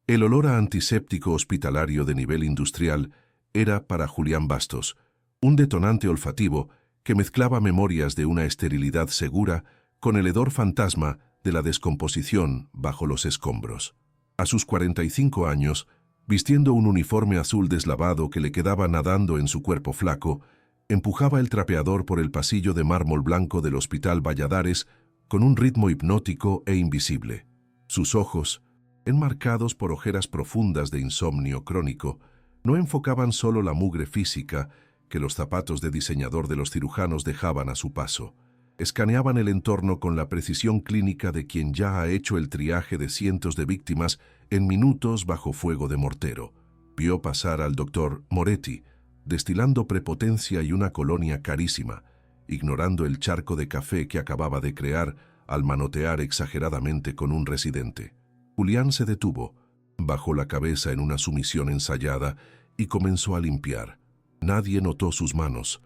El olor a antiséptico hospitalario de nivel industrial era, para Julián Bastos, un detonante olfativo que mezclaba memorias de una esterilidad segura con el hedor fantasma de la descomposición bajo los escombros. A sus 45 años, vistiendo un uniforme azul deslavado que le quedaba nadando en su cuerpo flaco, empujaba el trapeador por el pasillo de mármol blanco del Hospital Valladares con un ritmo hipnótico e invisible. Sus ojos, enmarcados por ojeras profundas de insomnio crónico, no enfocaban solo la mugre física que los zapatos de diseñador de los cirujanos dejaban a su paso. Escaneaban el entorno con la precisión clínica de quien ya ha hecho el triaje de cientos de víctimas en minutos bajo fuego de mortero. Vio pasar al doctor Moretti, destilando prepotencia y una colonia carísima, ignorando el charco de café que acababa de crear al manotear exageradamente con un residente. Julián se detuvo, bajó la cabeza en una sumisión ensayada y comenzó a limpiar. Nadie notó sus manos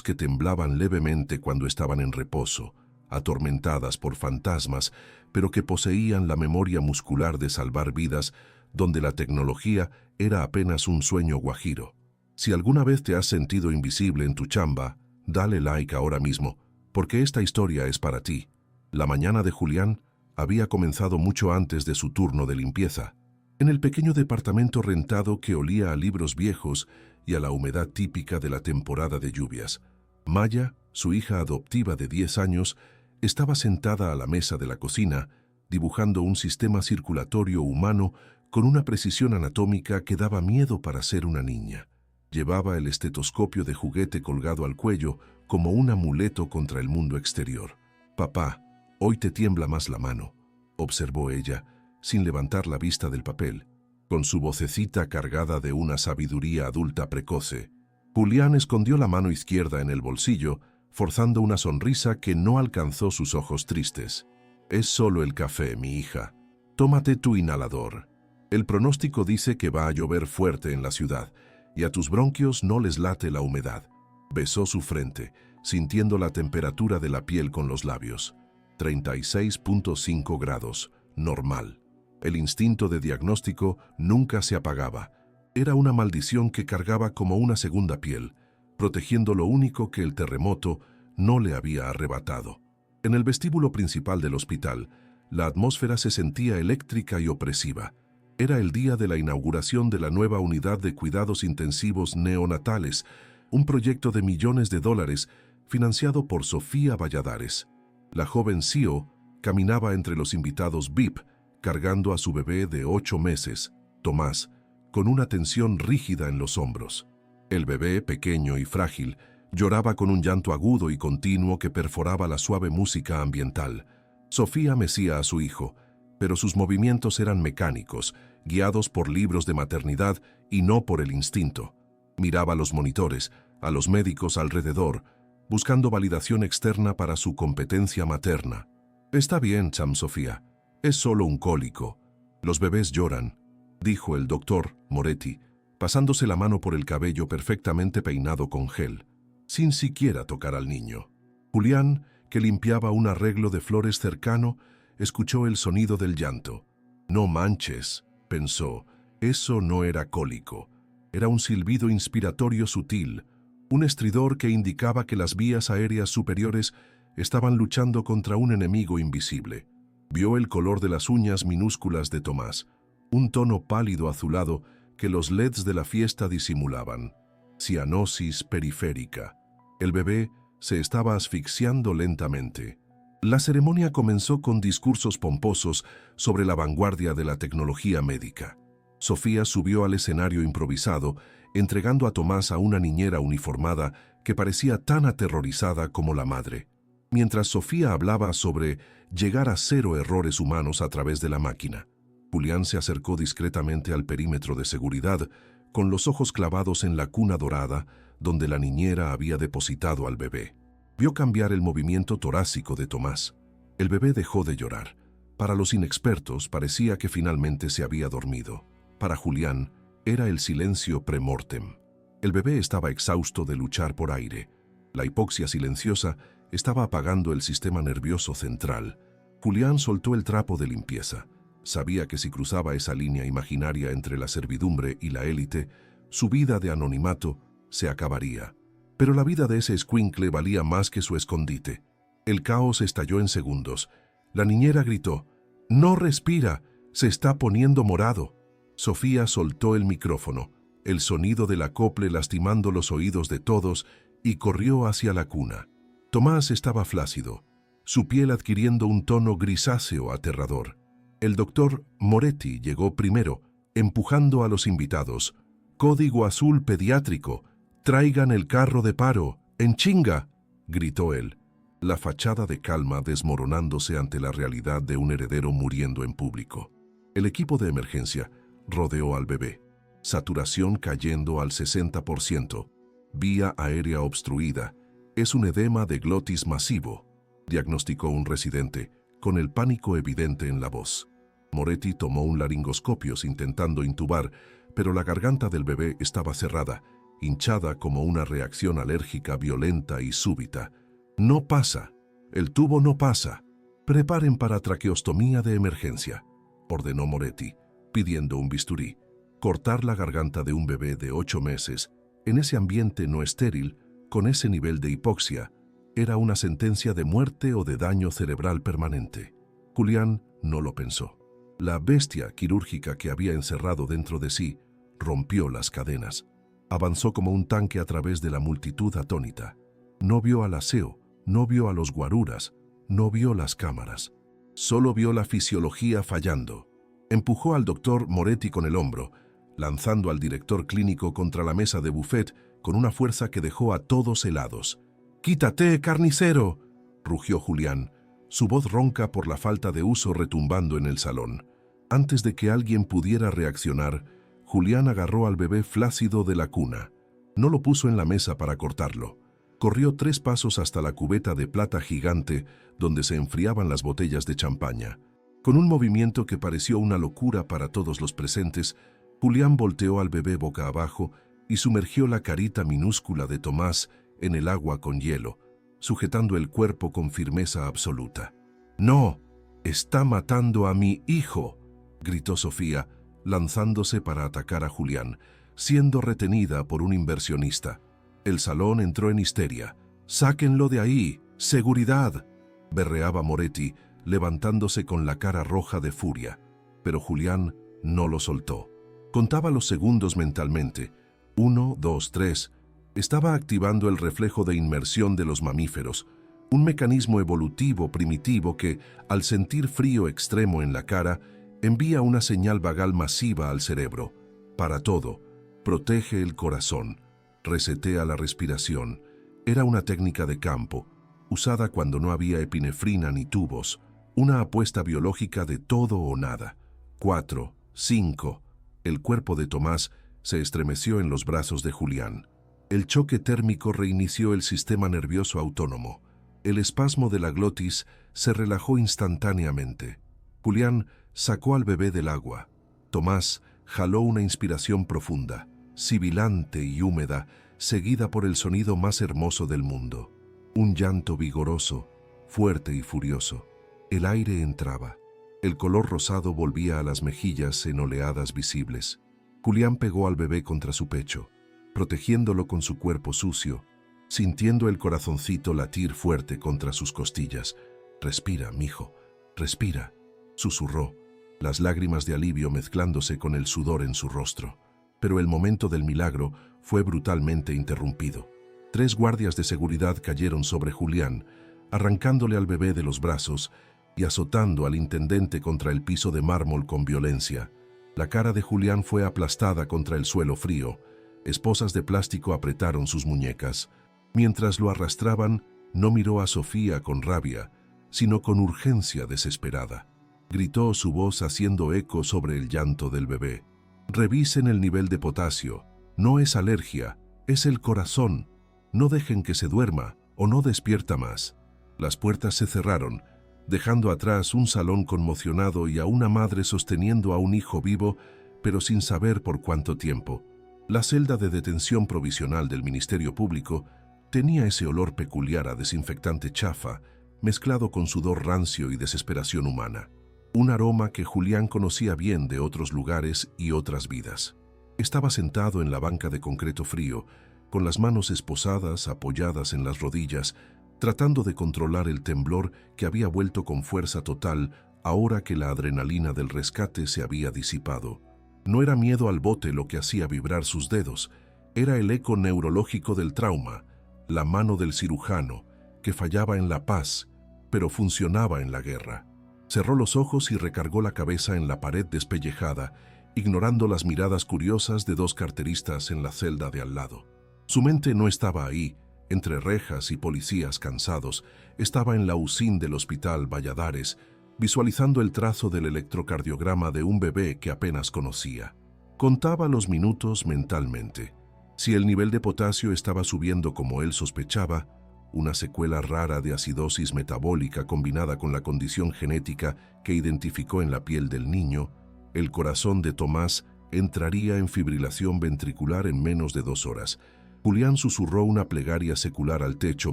que temblaban levemente cuando estaban en reposo, atormentadas por fantasmas, pero que poseían la memoria muscular de salvar vidas donde la tecnología era apenas un sueño guajiro. Si alguna vez te has sentido invisible en tu chamba, dale like ahora mismo, porque esta historia es para ti. La mañana de Julián había comenzado mucho antes de su turno de limpieza. En el pequeño departamento rentado que olía a libros viejos y a la humedad típica de la temporada de lluvias, Maya, su hija adoptiva de 10 años, estaba sentada a la mesa de la cocina, dibujando un sistema circulatorio humano con una precisión anatómica que daba miedo para ser una niña. Llevaba el estetoscopio de juguete colgado al cuello como un amuleto contra el mundo exterior. «Papá, hoy te tiembla más la mano», observó ella, sin levantar la vista del papel, con su vocecita cargada de una sabiduría adulta precoce. Julián escondió la mano izquierda en el bolsillo, forzando una sonrisa que no alcanzó sus ojos tristes. «Es solo el café, mi hija. Tómate tu inhalador. El pronóstico dice que va a llover fuerte en la ciudad, y a tus bronquios no les late la humedad». Besó su frente, sintiendo la temperatura de la piel con los labios. 36.5 grados, normal. El instinto de diagnóstico nunca se apagaba. Era una maldición que cargaba como una segunda piel, protegiendo lo único que el terremoto no le había arrebatado. En el vestíbulo principal del hospital, la atmósfera se sentía eléctrica y opresiva. Era el día de la inauguración de la nueva unidad de cuidados intensivos neonatales, un proyecto de millones de dólares financiado por Sofía Valladares. La joven CEO caminaba entre los invitados VIP, cargando a su bebé de 8 meses, Tomás, con una tensión rígida en los hombros. El bebé, pequeño y frágil, lloraba con un llanto agudo y continuo que perforaba la suave música ambiental. Sofía mecía a su hijo, pero sus movimientos eran mecánicos, guiados por libros de maternidad y no por el instinto. Miraba a los monitores, a los médicos alrededor, buscando validación externa para su competencia materna. «Está bien, Cham Sofía. Es solo un cólico. Los bebés lloran», dijo el doctor Moretti, pasándose la mano por el cabello perfectamente peinado con gel, sin siquiera tocar al niño. Julián, que limpiaba un arreglo de flores cercano, escuchó el sonido del llanto. «No manches», pensó, «eso no era cólico. Era un silbido inspiratorio sutil, un estridor que indicaba que las vías aéreas superiores estaban luchando contra un enemigo invisible». Vio el color de las uñas minúsculas de Tomás, un tono pálido azulado que los LEDs de la fiesta disimulaban. Cianosis periférica. El bebé se estaba asfixiando lentamente. La ceremonia comenzó con discursos pomposos sobre la vanguardia de la tecnología médica. Sofía subió al escenario improvisado, entregando a Tomás a una niñera uniformada que parecía tan aterrorizada como la madre. Mientras Sofía hablaba sobre llegar a 0 errores humanos a través de la máquina, Julián se acercó discretamente al perímetro de seguridad, con los ojos clavados en la cuna dorada donde la niñera había depositado al bebé. Vio cambiar el movimiento torácico de Tomás. El bebé dejó de llorar. Para los inexpertos parecía que finalmente se había dormido. Para Julián era el silencio premortem. El bebé estaba exhausto de luchar por aire. La hipoxia silenciosa estaba apagando el sistema nervioso central. Julián soltó el trapo de limpieza. Sabía que si cruzaba esa línea imaginaria entre la servidumbre y la élite, su vida de anonimato se acabaría. Pero la vida de ese escuincle valía más que su escondite. El caos estalló en segundos. La niñera gritó: «¡No respira! ¡Se está poniendo morado!». Sofía soltó el micrófono, el sonido del acople lastimando los oídos de todos, y corrió hacia la cuna. Tomás estaba flácido, su piel adquiriendo un tono grisáceo aterrador. El doctor Moretti llegó primero, empujando a los invitados. «Código azul pediátrico, traigan el carro de paro, en chinga», gritó él, la fachada de calma desmoronándose ante la realidad de un heredero muriendo en público. El equipo de emergencia rodeó al bebé. Saturación cayendo al 60%. Vía aérea obstruida. Es un edema de glotis masivo, diagnosticó un residente, con el pánico evidente en la voz. Moretti tomó un laringoscopio intentando intubar, pero la garganta del bebé estaba cerrada, hinchada como una reacción alérgica violenta y súbita. «No pasa. El tubo no pasa. Preparen para traqueostomía de emergencia», ordenó Moretti, pidiendo un bisturí. Cortar la garganta de un bebé de 8 meses, en ese ambiente no estéril, con ese nivel de hipoxia, era una sentencia de muerte o de daño cerebral permanente. Julián no lo pensó. La bestia quirúrgica que había encerrado dentro de sí rompió las cadenas. Avanzó como un tanque a través de la multitud atónita. No vio al aseo, no vio a los guaruras, no vio las cámaras. Solo vio la fisiología fallando. Empujó al doctor Moretti con el hombro, lanzando al director clínico contra la mesa de buffet con una fuerza que dejó a todos helados. «¡Quítate, carnicero!», rugió Julián, su voz ronca por la falta de uso retumbando en el salón. Antes de que alguien pudiera reaccionar, Julián agarró al bebé flácido de la cuna. No lo puso en la mesa para cortarlo. Corrió 3 pasos hasta la cubeta de plata gigante donde se enfriaban las botellas de champaña. Con un movimiento que pareció una locura para todos los presentes, Julián volteó al bebé boca abajo y sumergió la carita minúscula de Tomás en el agua con hielo, sujetando el cuerpo con firmeza absoluta. «¡No! ¡Está matando a mi hijo!», gritó Sofía, lanzándose para atacar a Julián, siendo retenida por un inversionista. El salón entró en histeria. «¡Sáquenlo de ahí! ¡Seguridad!», berreaba Moretti, levantándose con la cara roja de furia. Pero Julián no lo soltó. Contaba los segundos mentalmente. 1, 2, 3. Estaba activando el reflejo de inmersión de los mamíferos, un mecanismo evolutivo primitivo que, al sentir frío extremo en la cara, envía una señal vagal masiva al cerebro. Para todo, protege el corazón, resetea la respiración. Era una técnica de campo, usada cuando no había epinefrina ni tubos, una apuesta biológica de todo o nada. 4, 5. El cuerpo de Tomás se estremeció en los brazos de Julián. El choque térmico reinició el sistema nervioso autónomo. El espasmo de la glotis se relajó instantáneamente. Julián sacó al bebé del agua. Tomás jaló una inspiración profunda, sibilante y húmeda, seguida por el sonido más hermoso del mundo. Un llanto vigoroso, fuerte y furioso. El aire entraba. El color rosado volvía a las mejillas en oleadas visibles. Julián pegó al bebé contra su pecho, protegiéndolo con su cuerpo sucio, sintiendo el corazoncito latir fuerte contra sus costillas. «Respira, mijo, respira», susurró, las lágrimas de alivio mezclándose con el sudor en su rostro. Pero el momento del milagro fue brutalmente interrumpido. 3 guardias de seguridad cayeron sobre Julián, arrancándole al bebé de los brazos y azotando al intendente contra el piso de mármol con violencia. La cara de Julián fue aplastada contra el suelo frío. Esposas de plástico apretaron sus muñecas. Mientras lo arrastraban, no miró a Sofía con rabia, sino con urgencia desesperada. Gritó su voz haciendo eco sobre el llanto del bebé. «Revisen el nivel de potasio. No es alergia, es el corazón. No dejen que se duerma o no despierta más». Las puertas se cerraron, dejando atrás un salón conmocionado y a una madre sosteniendo a un hijo vivo, pero sin saber por cuánto tiempo. La celda de detención provisional del Ministerio Público tenía ese olor peculiar a desinfectante chafa, mezclado con sudor rancio y desesperación humana. un aroma que Julián conocía bien de otros lugares y otras vidas. Estaba sentado en la banca de concreto frío, con las manos esposadas apoyadas en las rodillas, tratando de controlar el temblor que había vuelto con fuerza total ahora que la adrenalina del rescate se había disipado. No era miedo al bote lo que hacía vibrar sus dedos, era el eco neurológico del trauma, la mano del cirujano, que fallaba en la paz, pero funcionaba en la guerra. Cerró los ojos y recargó la cabeza en la pared despellejada, ignorando las miradas curiosas de dos carteristas en la celda de al lado. Su mente no estaba ahí, entre rejas y policías cansados, estaba en la UCIN del Hospital Valladares, visualizando el trazo del electrocardiograma de un bebé que apenas conocía. Contaba los minutos mentalmente. Si el nivel de potasio estaba subiendo como él sospechaba, una secuela rara de acidosis metabólica combinada con la condición genética que identificó en la piel del niño, el corazón de Tomás entraría en fibrilación ventricular en menos de 2 horas. Julián susurró una plegaria secular al techo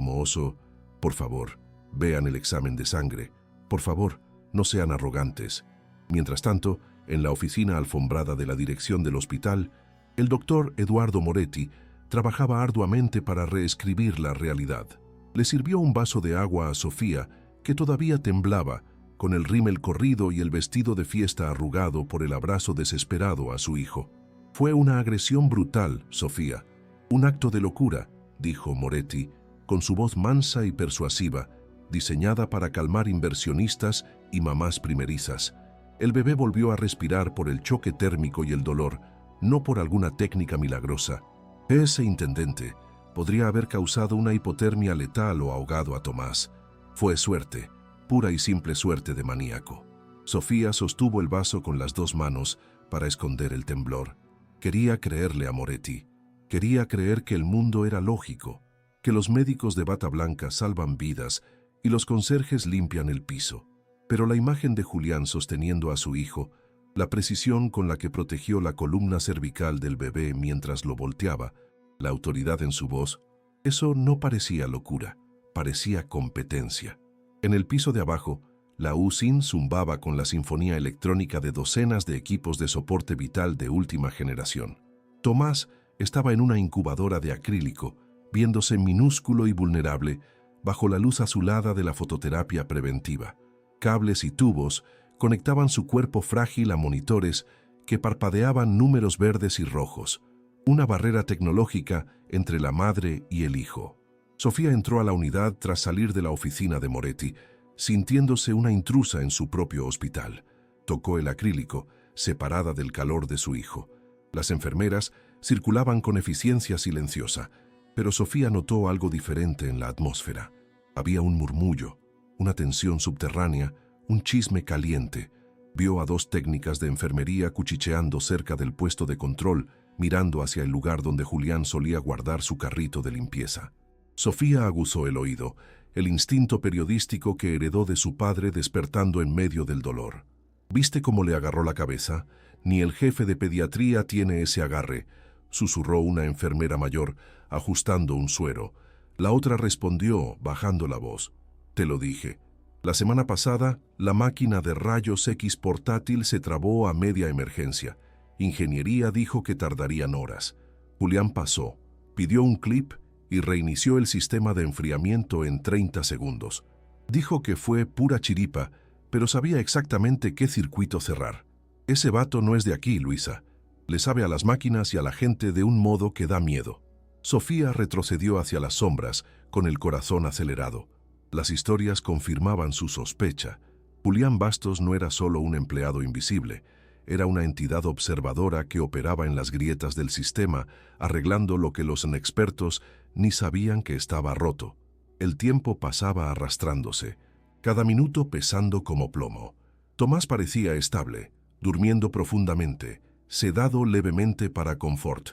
mohoso. Por favor, vean el examen de sangre. Por favor, no sean arrogantes. Mientras tanto, en la oficina alfombrada de la dirección del hospital, el doctor Eduardo Moretti trabajaba arduamente para reescribir la realidad. Le sirvió un vaso de agua a Sofía, que todavía temblaba, con el rímel corrido y el vestido de fiesta arrugado por el abrazo desesperado a su hijo. Fue una agresión brutal, Sofía. Un acto de locura, dijo Moretti, con su voz mansa y persuasiva, diseñada para calmar inversionistas y mamás primerizas. El bebé volvió a respirar por el choque térmico y el dolor, no por alguna técnica milagrosa. Ese intendente podría haber causado una hipotermia letal o ahogado a Tomás. Fue suerte, pura y simple suerte de maníaco. Sofía sostuvo el vaso con las 2 manos para esconder el temblor. Quería creerle a Moretti. Quería creer que el mundo era lógico, que los médicos de bata blanca salvan vidas y los conserjes limpian el piso. Pero la imagen de Julián sosteniendo a su hijo, la precisión con la que protegió la columna cervical del bebé mientras lo volteaba, la autoridad en su voz, eso no parecía locura, parecía competencia. En el piso de abajo, la UCIN zumbaba con la sinfonía electrónica de docenas de equipos de soporte vital de última generación. Tomás estaba en una incubadora de acrílico, viéndose minúsculo y vulnerable bajo la luz azulada de la fototerapia preventiva. Cables y tubos conectaban su cuerpo frágil a monitores que parpadeaban números verdes y rojos, una barrera tecnológica entre la madre y el hijo. Sofía entró a la unidad tras salir de la oficina de Moretti, sintiéndose una intrusa en su propio hospital. Tocó el acrílico, separada del calor de su hijo. Las enfermeras circulaban con eficiencia silenciosa, pero Sofía notó algo diferente en la atmósfera. Había un murmullo, una tensión subterránea, un chisme caliente. Vio a 2 técnicas de enfermería cuchicheando cerca del puesto de control, mirando hacia el lugar donde Julián solía guardar su carrito de limpieza. Sofía aguzó el oído, el instinto periodístico que heredó de su padre despertando en medio del dolor. ¿Viste cómo le agarró la cabeza? Ni el jefe de pediatría tiene ese agarre, susurró una enfermera mayor, ajustando un suero. La otra respondió, bajando la voz. Te lo dije. La semana pasada, la máquina de rayos X portátil se trabó a media emergencia. Ingeniería dijo que tardarían horas. Julián pasó, pidió un clip y reinició el sistema de enfriamiento en 30 segundos. Dijo que fue pura chiripa, pero sabía exactamente qué circuito cerrar. Ese vato no es de aquí, Luisa. Le sabe a las máquinas y a la gente de un modo que da miedo. Sofía retrocedió hacia las sombras, con el corazón acelerado. Las historias confirmaban su sospecha. Julián Bastos no era solo un empleado invisible, era una entidad observadora que operaba en las grietas del sistema, arreglando lo que los inexpertos ni sabían que estaba roto. El tiempo pasaba arrastrándose, cada minuto pesando como plomo. Tomás parecía estable, durmiendo profundamente, sedado levemente para confort.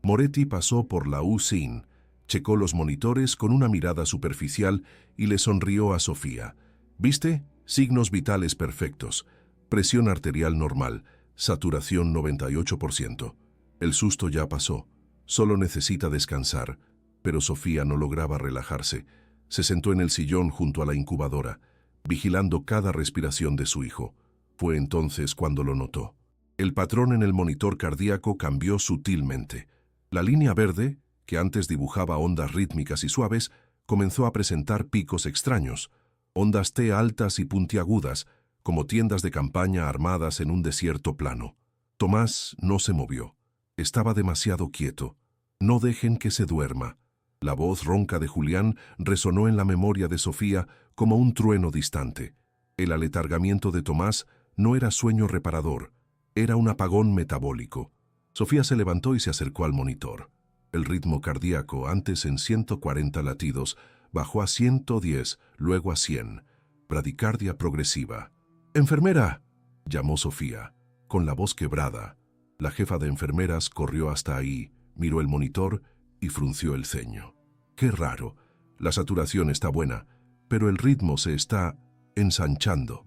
Moretti pasó por la UCIN, checó los monitores con una mirada superficial y le sonrió a Sofía. ¿Viste? Signos vitales perfectos. Presión arterial normal, saturación 98%. El susto ya pasó, solo necesita descansar, pero Sofía no lograba relajarse. Se sentó en el sillón junto a la incubadora, vigilando cada respiración de su hijo. Fue entonces cuando lo notó. El patrón en el monitor cardíaco cambió sutilmente. La línea verde, que antes dibujaba ondas rítmicas y suaves, comenzó a presentar picos extraños, ondas T altas y puntiagudas, como tiendas de campaña armadas en un desierto plano. Tomás no se movió. Estaba demasiado quieto. No dejen que se duerma. La voz ronca de Julián resonó en la memoria de Sofía como un trueno distante. El aletargamiento de Tomás no era sueño reparador, era un apagón metabólico. Sofía se levantó y se acercó al monitor. El ritmo cardíaco, antes en 140 latidos, bajó a 110, luego a 100. Bradicardia progresiva. «¡Enfermera!», llamó Sofía, con la voz quebrada. La jefa de enfermeras corrió hasta ahí, miró el monitor y frunció el ceño. «Qué raro. La saturación está buena, pero el ritmo se está ensanchando».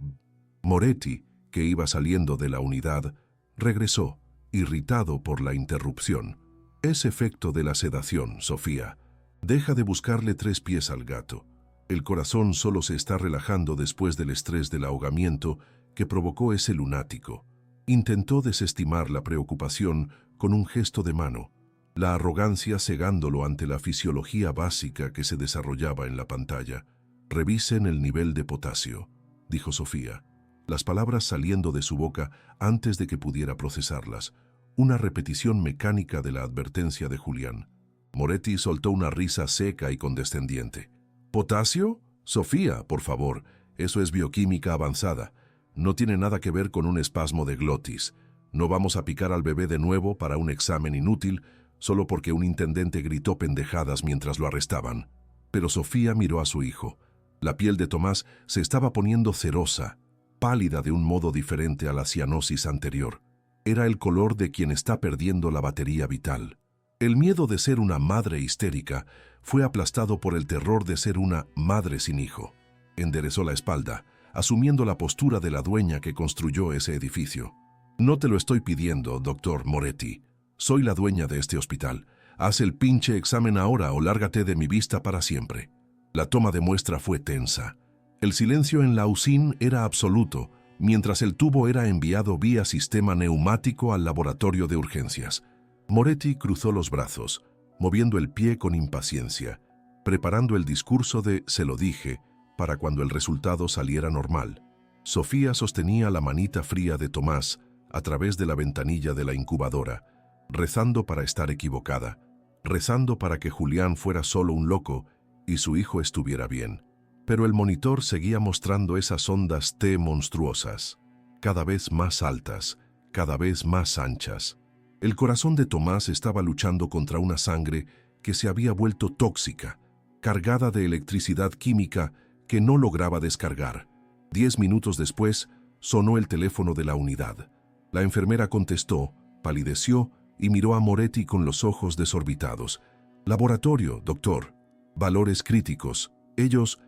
Moretti, que iba saliendo de la unidad, regresó, irritado por la interrupción. «Es efecto de la sedación, Sofía. Deja de buscarle tres pies al gato. El corazón solo se está relajando después del estrés del ahogamiento que provocó ese lunático». Intentó desestimar la preocupación con un gesto de mano, la arrogancia cegándolo ante la fisiología básica que se desarrollaba en la pantalla. «Revisen el nivel de potasio», dijo Sofía, las palabras saliendo de su boca antes de que pudiera procesarlas, una repetición mecánica de la advertencia de Julián. Moretti soltó una risa seca y condescendiente. «¿Potasio? Sofía, por favor, eso es bioquímica avanzada. No tiene nada que ver con un espasmo de glotis. No vamos a picar al bebé de nuevo para un examen inútil solo porque un intendente gritó pendejadas mientras lo arrestaban». Pero Sofía miró a su hijo. La piel de Tomás se estaba poniendo cerosa, pálida de un modo diferente a la cianosis anterior. Era el color de quien está perdiendo la batería vital. El miedo de ser una madre histérica fue aplastado por el terror de ser una madre sin hijo. Enderezó la espalda, asumiendo la postura de la dueña que construyó ese edificio. «No te lo estoy pidiendo, doctor Moretti. Soy la dueña de este hospital. Haz el pinche examen ahora o lárgate de mi vista para siempre». La toma de muestra fue tensa. El silencio en la UCIN era absoluto, mientras el tubo era enviado vía sistema neumático al laboratorio de urgencias. Moretti cruzó los brazos, moviendo el pie con impaciencia, preparando el discurso de «se lo dije» para cuando el resultado saliera normal. Sofía sostenía la manita fría de Tomás a través de la ventanilla de la incubadora, rezando para estar equivocada, rezando para que Julián fuera solo un loco y su hijo estuviera bien. Pero el monitor seguía mostrando esas ondas T monstruosas, cada vez más altas, cada vez más anchas. El corazón de Tomás estaba luchando contra una sangre que se había vuelto tóxica, cargada de electricidad química que no lograba descargar. 10 minutos después, sonó el teléfono de la unidad. La enfermera contestó, palideció y miró a Moretti con los ojos desorbitados. «Laboratorio, doctor. Valores críticos. Ellos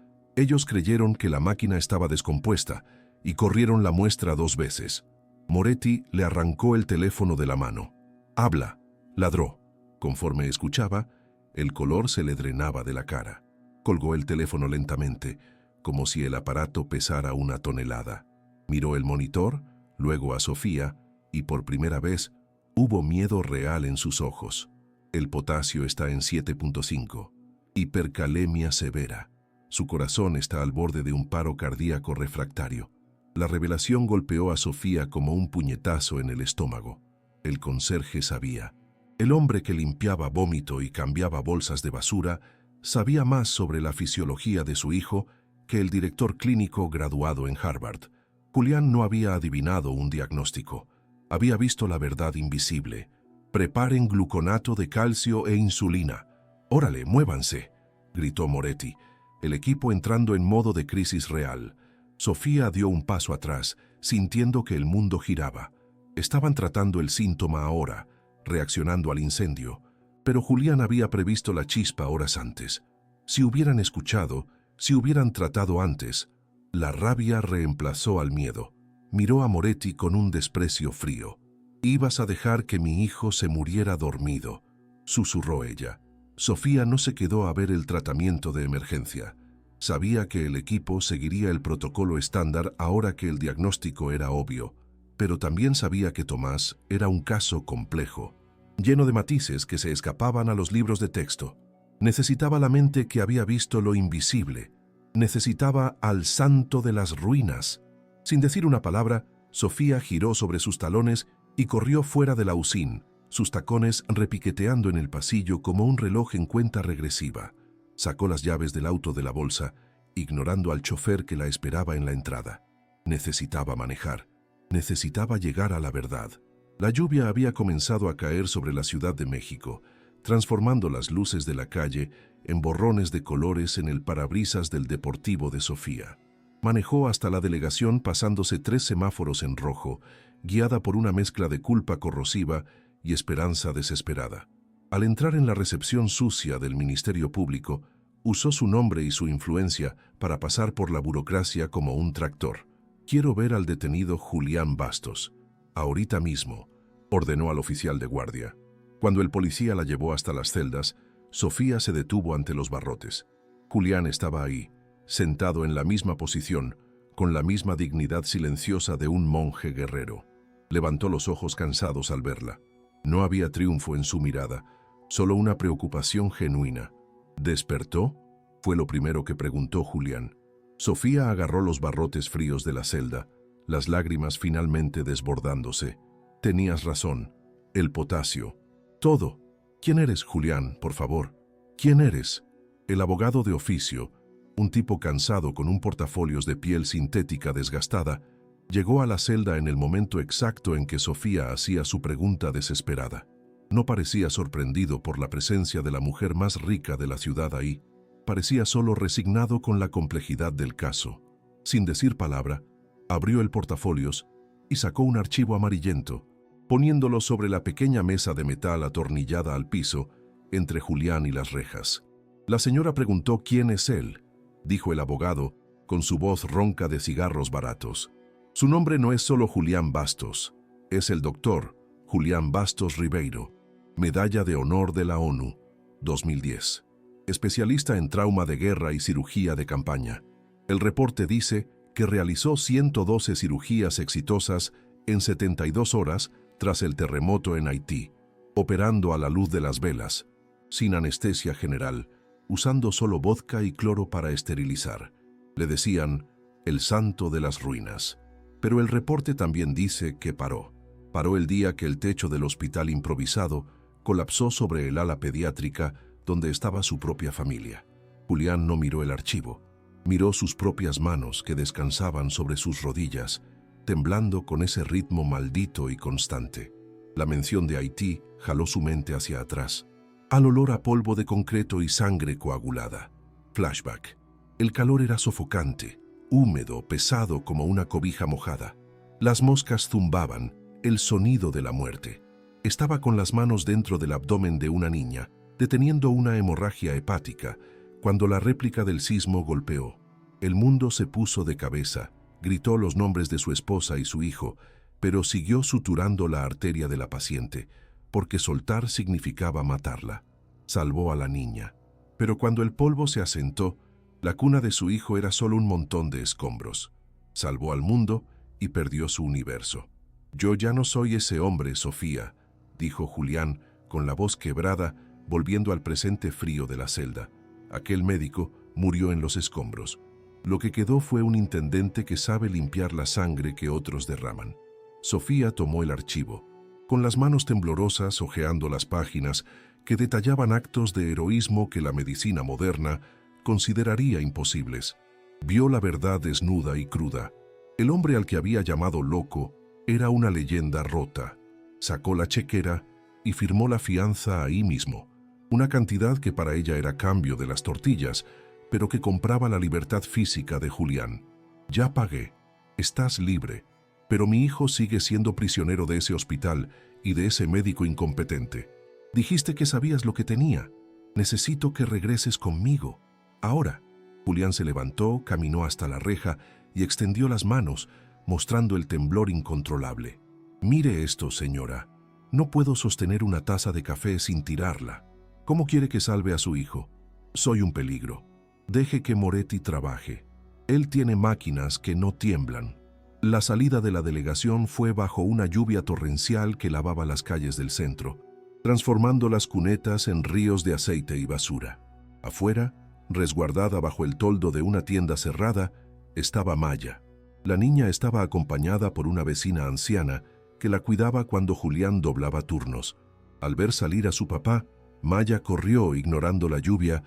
creyeron que la máquina estaba descompuesta y corrieron la muestra 2 veces». Moretti le arrancó el teléfono de la mano. «Habla», ladró. Conforme escuchaba, el color se le drenaba de la cara. Colgó el teléfono lentamente, como si el aparato pesara 1 tonelada. Miró el monitor, luego a Sofía, y por primera vez hubo miedo real en sus ojos. El potasio está en 7.5. Hipercalemia severa. Su corazón está al borde de un paro cardíaco refractario. La revelación golpeó a Sofía como un puñetazo en el estómago. El conserje sabía. El hombre que limpiaba vómito y cambiaba bolsas de basura sabía más sobre la fisiología de su hijo que el director clínico graduado en Harvard. Julián no había adivinado un diagnóstico. Había visto la verdad invisible. «Preparen gluconato de calcio e insulina». «Órale, muévanse», gritó Moretti, el equipo entrando en modo de crisis real. Sofía dio un paso atrás, sintiendo que el mundo giraba. Estaban tratando el síntoma ahora, reaccionando al incendio, pero Julián había previsto la chispa horas antes. Si hubieran escuchado, si hubieran tratado antes, la rabia reemplazó al miedo. Miró a Moretti con un desprecio frío. «Ibas a dejar que mi hijo se muriera dormido», susurró ella. Sofía no se quedó a ver el tratamiento de emergencia. Sabía que el equipo seguiría el protocolo estándar ahora que el diagnóstico era obvio, pero también sabía que Tomás era un caso complejo, lleno de matices que se escapaban a los libros de texto. Necesitaba la mente que había visto lo invisible. Necesitaba al santo de las ruinas. Sin decir una palabra, Sofía giró sobre sus talones y corrió fuera de la usín, sus tacones repiqueteando en el pasillo como un reloj en cuenta regresiva. Sacó las llaves del auto de la bolsa, ignorando al chofer que la esperaba en la entrada. Necesitaba manejar. Necesitaba llegar a la verdad. La lluvia había comenzado a caer sobre la Ciudad de México, transformando las luces de la calle en borrones de colores en el parabrisas del Deportivo de Sofía. Manejó hasta la delegación pasándose 3 semáforos en rojo, guiada por una mezcla de culpa corrosiva y esperanza desesperada. Al entrar en la recepción sucia del Ministerio Público, usó su nombre y su influencia para pasar por la burocracia como un tractor. «Quiero ver al detenido Julián Bastos. Ahorita mismo», ordenó al oficial de guardia. Cuando el policía la llevó hasta las celdas, Sofía se detuvo ante los barrotes. Julián estaba ahí, sentado en la misma posición, con la misma dignidad silenciosa de un monje guerrero. Levantó los ojos cansados al verla. No había triunfo en su mirada, solo una preocupación genuina. ¿Despertó?, fue lo primero que preguntó Julián. Sofía agarró los barrotes fríos de la celda, las lágrimas finalmente desbordándose. «Tenías razón. El potasio. Todo. ¿Quién eres, Julián, por favor? ¿Quién eres?» El abogado de oficio, un tipo cansado con un portafolios de piel sintética desgastada, llegó a la celda en el momento exacto en que Sofía hacía su pregunta desesperada. No parecía sorprendido por la presencia de la mujer más rica de la ciudad ahí. Parecía solo resignado con la complejidad del caso. Sin decir palabra, abrió el portafolios y sacó un archivo amarillento, poniéndolo sobre la pequeña mesa de metal atornillada al piso entre Julián y las rejas. La señora preguntó quién es él, dijo el abogado, con su voz ronca de cigarros baratos. Su nombre no es solo Julián Bastos, es el doctor Julián Bastos Ribeiro, Medalla de Honor de la ONU, 2010. Especialista en trauma de guerra y cirugía de campaña. El reporte dice que realizó 112 cirugías exitosas en 72 horas tras el terremoto en Haití, operando a la luz de las velas, sin anestesia general, usando solo vodka y cloro para esterilizar. Le decían el santo de las ruinas. Pero el reporte también dice que paró. Paró el día que el techo del hospital improvisado colapsó sobre el ala pediátrica donde estaba su propia familia. Julián no miró el archivo. Miró sus propias manos que descansaban sobre sus rodillas, temblando con ese ritmo maldito y constante. La mención de Haití jaló su mente hacia atrás, al olor a polvo de concreto y sangre coagulada. Flashback. El calor era sofocante, húmedo, pesado como una cobija mojada. Las moscas zumbaban, el sonido de la muerte. Estaba con las manos dentro del abdomen de una niña, deteniendo una hemorragia hepática, cuando la réplica del sismo golpeó. El mundo se puso de cabeza, gritó los nombres de su esposa y su hijo, pero siguió suturando la arteria de la paciente, porque soltar significaba matarla. Salvó a la niña. Pero cuando el polvo se asentó, la cuna de su hijo era solo un montón de escombros. Salvó al mundo y perdió su universo. «Yo ya no soy ese hombre, Sofía», dijo Julián, con la voz quebrada, volviendo al presente frío de la celda. Aquel médico murió en los escombros. Lo que quedó fue un intendente que sabe limpiar la sangre que otros derraman. Sofía tomó el archivo, con las manos temblorosas hojeando las páginas que detallaban actos de heroísmo que la medicina moderna consideraría imposibles. Vio la verdad desnuda y cruda. El hombre al que había llamado loco era una leyenda rota. Sacó la chequera y firmó la fianza ahí mismo, una cantidad que para ella era cambio de las tortillas, pero que compraba la libertad física de Julián. «Ya pagué. Estás libre. Pero mi hijo sigue siendo prisionero de ese hospital y de ese médico incompetente. Dijiste que sabías lo que tenía. Necesito que regreses conmigo. Ahora». Julián se levantó, caminó hasta la reja y extendió las manos, mostrando el temblor incontrolable. «Mire esto, señora. No puedo sostener una taza de café sin tirarla. ¿Cómo quiere que salve a su hijo? Soy un peligro. Deje que Moretti trabaje. Él tiene máquinas que no tiemblan. La salida de la delegación fue bajo una lluvia torrencial que lavaba las calles del centro, transformando las cunetas en ríos de aceite y basura. Afuera, resguardada bajo el toldo de una tienda cerrada, estaba Maya. La niña estaba acompañada por una vecina anciana que la cuidaba cuando Julián doblaba turnos. Al ver salir a su papá, Maya corrió ignorando la lluvia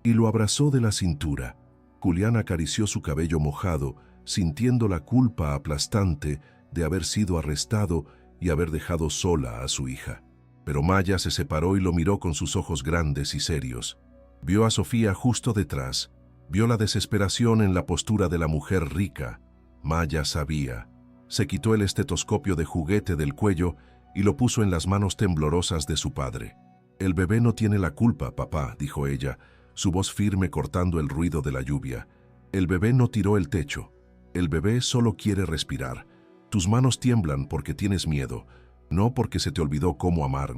y lo abrazó de la cintura. Julián acarició su cabello mojado, sintiendo la culpa aplastante de haber sido arrestado y haber dejado sola a su hija. Pero Maya se separó y lo miró con sus ojos grandes y serios. Vio a Sofía justo detrás. Vio la desesperación en la postura de la mujer rica. Maya sabía. Se quitó el estetoscopio de juguete del cuello y lo puso en las manos temblorosas de su padre. «El bebé no tiene la culpa, papá», dijo ella, su voz firme cortando el ruido de la lluvia. «El bebé no tiró el techo. El bebé solo quiere respirar. Tus manos tiemblan porque tienes miedo, no porque se te olvidó cómo amar».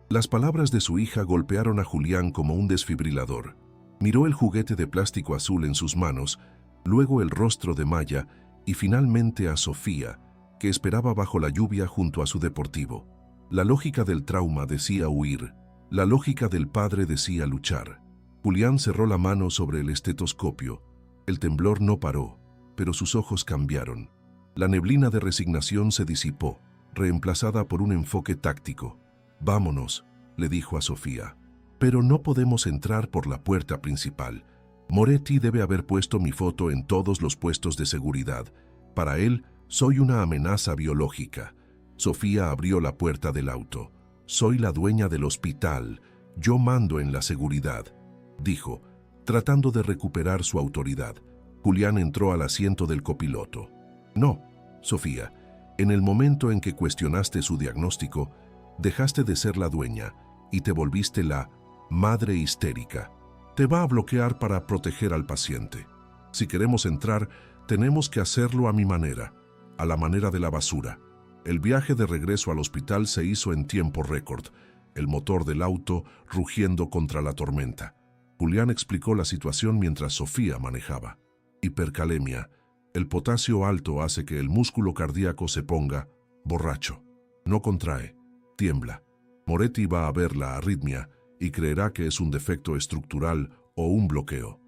Las palabras de su hija golpearon a Julián como un desfibrilador. Miró el juguete de plástico azul en sus manos, luego el rostro de Maya y finalmente a Sofía, que esperaba bajo la lluvia junto a su deportivo. La lógica del trauma decía huir, la lógica del padre decía luchar. Julián cerró la mano sobre el estetoscopio. El temblor no paró, pero sus ojos cambiaron. La neblina de resignación se disipó, reemplazada por un enfoque táctico. «Vámonos», le dijo a Sofía. «Pero no podemos entrar por la puerta principal. Moretti debe haber puesto mi foto en todos los puestos de seguridad. Para él, soy una amenaza biológica». Sofía abrió la puerta del auto. «Soy la dueña del hospital. Yo mando en la seguridad», dijo, tratando de recuperar su autoridad. Julián entró al asiento del copiloto. «No, Sofía, en el momento en que cuestionaste su diagnóstico, dejaste de ser la dueña y te volviste la madre histérica. Te va a bloquear para proteger al paciente. Si queremos entrar, tenemos que hacerlo a mi manera, a la manera de la basura». El viaje de regreso al hospital se hizo en tiempo récord, el motor del auto rugiendo contra la tormenta. Julián explicó la situación mientras Sofía manejaba. «Hipercalemia. El potasio alto hace que el músculo cardíaco se ponga borracho. No contrae, tiembla. Moretti va a ver la arritmia y creerá que es un defecto estructural o un bloqueo.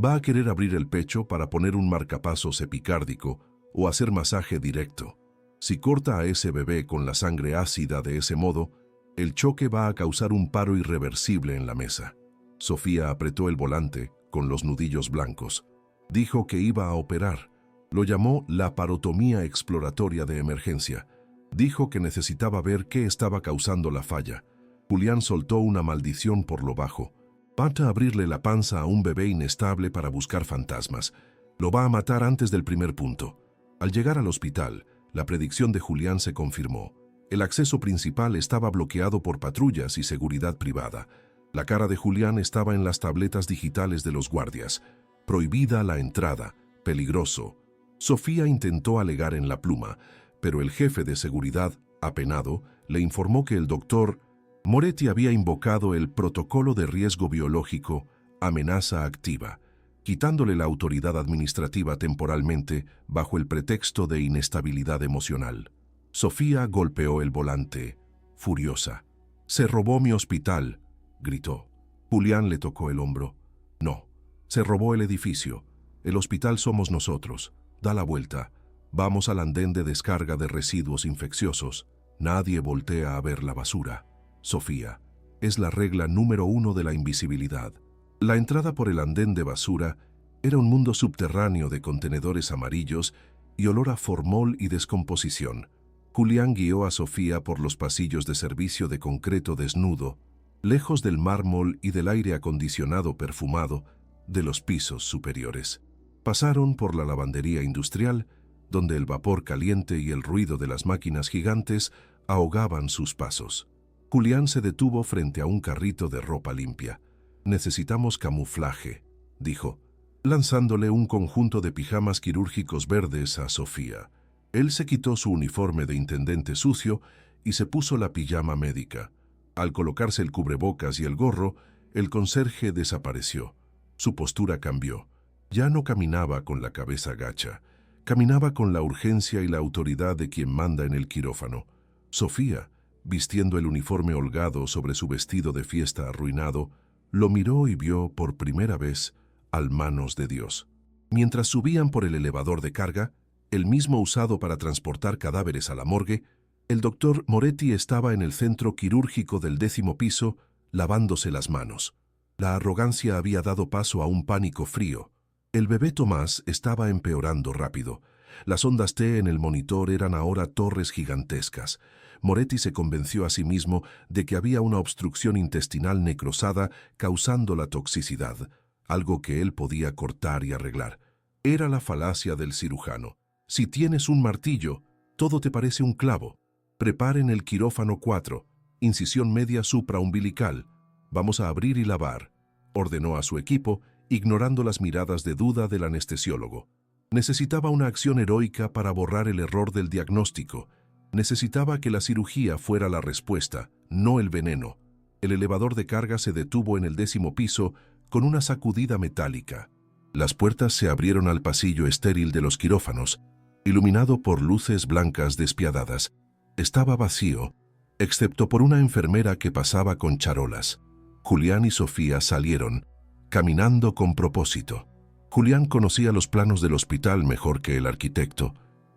Va a querer abrir el pecho para poner un marcapasos epicárdico o hacer masaje directo. Si corta a ese bebé con la sangre ácida de ese modo, el choque va a causar un paro irreversible en la mesa». Sofía apretó el volante con los nudillos blancos. Dijo que iba a operar. Lo llamó la parotomía exploratoria de emergencia. Dijo que necesitaba ver qué estaba causando la falla. Julián soltó una maldición por lo bajo. Va a abrirle la panza a un bebé inestable para buscar fantasmas. Lo va a matar antes del primer punto. Al llegar al hospital, la predicción de Julián se confirmó. El acceso principal estaba bloqueado por patrullas y seguridad privada. La cara de Julián estaba en las tabletas digitales de los guardias. «Prohibida la entrada. Peligroso». Sofía intentó alegar en la pluma, pero el jefe de seguridad, apenado, le informó que el doctor Moretti había invocado el protocolo de riesgo biológico amenaza activa, quitándole la autoridad administrativa temporalmente bajo el pretexto de inestabilidad emocional. Sofía golpeó el volante, furiosa. «Se robó mi hospital», gritó. Julián le tocó el hombro. «No, se robó el edificio. El hospital somos nosotros. Da la vuelta. Vamos al andén de descarga de residuos infecciosos. Nadie voltea a ver la basura. Sofía, es la regla número 1 de la invisibilidad». La entrada por el andén de basura era un mundo subterráneo de contenedores amarillos y olor a formol y descomposición. Julián guió a Sofía por los pasillos de servicio de concreto desnudo, lejos del mármol y del aire acondicionado perfumado de los pisos superiores. Pasaron por la lavandería industrial, donde el vapor caliente y el ruido de las máquinas gigantes ahogaban sus pasos. Julián se detuvo frente a un carrito de ropa limpia. «Necesitamos camuflaje», dijo, lanzándole un conjunto de pijamas quirúrgicos verdes a Sofía. Él se quitó su uniforme de intendente sucio y se puso la pijama médica. Al colocarse el cubrebocas y el gorro, el conserje desapareció. Su postura cambió. Ya no caminaba con la cabeza gacha. Caminaba con la urgencia y la autoridad de quien manda en el quirófano. Sofía, vistiendo el uniforme holgado sobre su vestido de fiesta arruinado, lo miró y vio por primera vez al Manos de Dios. Mientras subían por el elevador de carga, el mismo usado para transportar cadáveres a la morgue, el doctor Moretti estaba en el centro quirúrgico del 10º piso, lavándose las manos. La arrogancia había dado paso a un pánico frío. El bebé Tomás estaba empeorando rápido. Las ondas T en el monitor eran ahora torres gigantescas. Moretti se convenció a sí mismo de que había una obstrucción intestinal necrosada causando la toxicidad, algo que él podía cortar y arreglar. Era la falacia del cirujano. Si tienes un martillo, todo te parece un clavo. Preparen el quirófano 4, incisión media supraumbilical. Vamos a abrir y lavar, ordenó a su equipo, ignorando las miradas de duda del anestesiólogo. Necesitaba una acción heroica para borrar el error del diagnóstico. Necesitaba que la cirugía fuera la respuesta, no el veneno. El elevador de carga se detuvo en el 10º piso con una sacudida metálica. Las puertas se abrieron al pasillo estéril de los quirófanos, iluminado por luces blancas despiadadas. Estaba vacío, excepto por una enfermera que pasaba con charolas. Julián y Sofía salieron, caminando con propósito. Julián conocía los planos del hospital mejor que el arquitecto.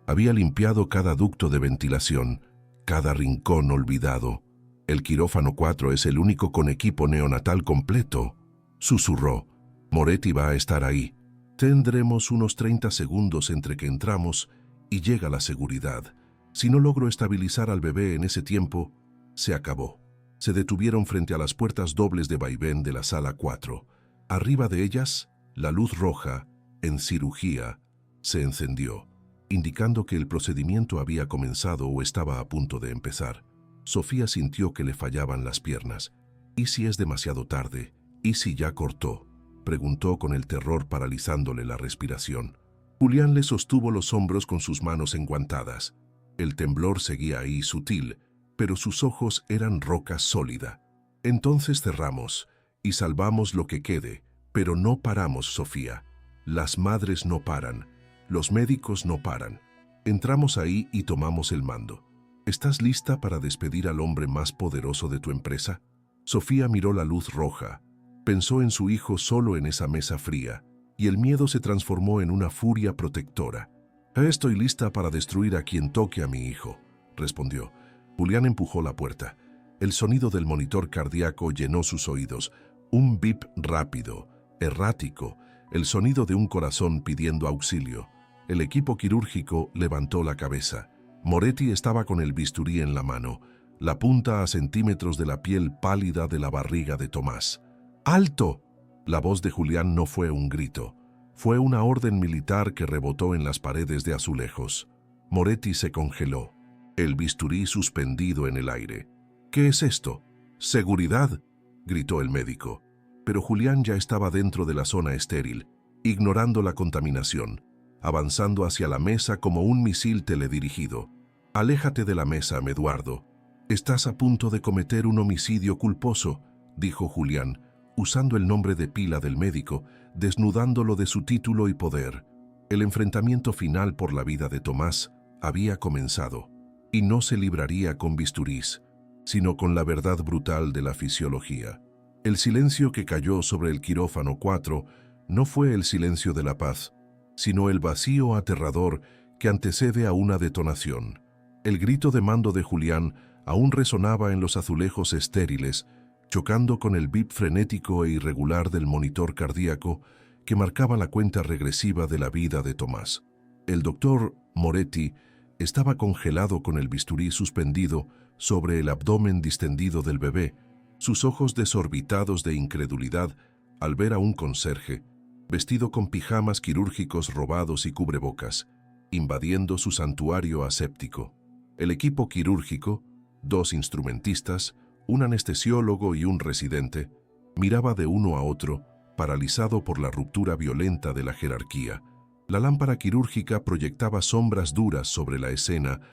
Había limpiado cada ducto de ventilación, cada rincón olvidado. El quirófano 4 es el único con equipo neonatal completo, susurró. Moretti va a estar ahí. Tendremos unos 30 segundos entre que entramos y llega la seguridad. Si no logro estabilizar al bebé en ese tiempo, se acabó. Se detuvieron frente a las puertas dobles de vaivén de la sala 4. Arriba de ellas, la luz roja, en cirugía, se encendió, indicando que el procedimiento había comenzado o estaba a punto de empezar. Sofía sintió que le fallaban las piernas. ¿Y si es demasiado tarde? ¿Y si ya cortó?, preguntó con el terror paralizándole la respiración. Julián le sostuvo los hombros con sus manos enguantadas. El temblor seguía ahí sutil, pero sus ojos eran roca sólida. Entonces cerramos y salvamos lo que quede, pero no paramos, Sofía. Las madres no paran, los médicos no paran. Entramos ahí y tomamos el mando. ¿Estás lista para despedir al hombre más poderoso de tu empresa? Sofía miró la luz roja. Pensó en su hijo solo en esa mesa fría, y el miedo se transformó en una furia protectora. «Estoy lista para destruir a quien toque a mi hijo», respondió. Julián empujó la puerta. El sonido del monitor cardíaco llenó sus oídos. Un bip rápido, errático, el sonido de un corazón pidiendo auxilio. El equipo quirúrgico levantó la cabeza. Moretti estaba con el bisturí en la mano, la punta a centímetros de la piel pálida de la barriga de Tomás. ¡Alto! La voz de Julián no fue un grito. Fue una orden militar que rebotó en las paredes de azulejos. Moretti se congeló, el bisturí suspendido en el aire. «¿Qué es esto?» «¡Seguridad!», gritó el médico. Pero Julián ya estaba dentro de la zona estéril, ignorando la contaminación, avanzando hacia la mesa como un misil teledirigido. «Aléjate de la mesa, Eduardo. Estás a punto de cometer un homicidio culposo», dijo Julián, usando el nombre de pila del médico, desnudándolo de su título y poder. El enfrentamiento final por la vida de Tomás había comenzado, y no se libraría con bisturís, sino con la verdad brutal de la fisiología. El silencio que cayó sobre el quirófano 4 no fue el silencio de la paz, sino el vacío aterrador que antecede a una detonación. El grito de mando de Julián aún resonaba en los azulejos estériles, chocando con el bip frenético e irregular del monitor cardíaco que marcaba la cuenta regresiva de la vida de Tomás. El doctor Moretti estaba congelado con el bisturí suspendido sobre el abdomen distendido del bebé, sus ojos desorbitados de incredulidad al ver a un conserje, vestido con pijamas quirúrgicos robados y cubrebocas, invadiendo su santuario aséptico. El equipo quirúrgico, 2 instrumentistas, un anestesiólogo y un residente, miraba de uno a otro, paralizado por la ruptura violenta de la jerarquía. La lámpara quirúrgica proyectaba sombras duras sobre la escena,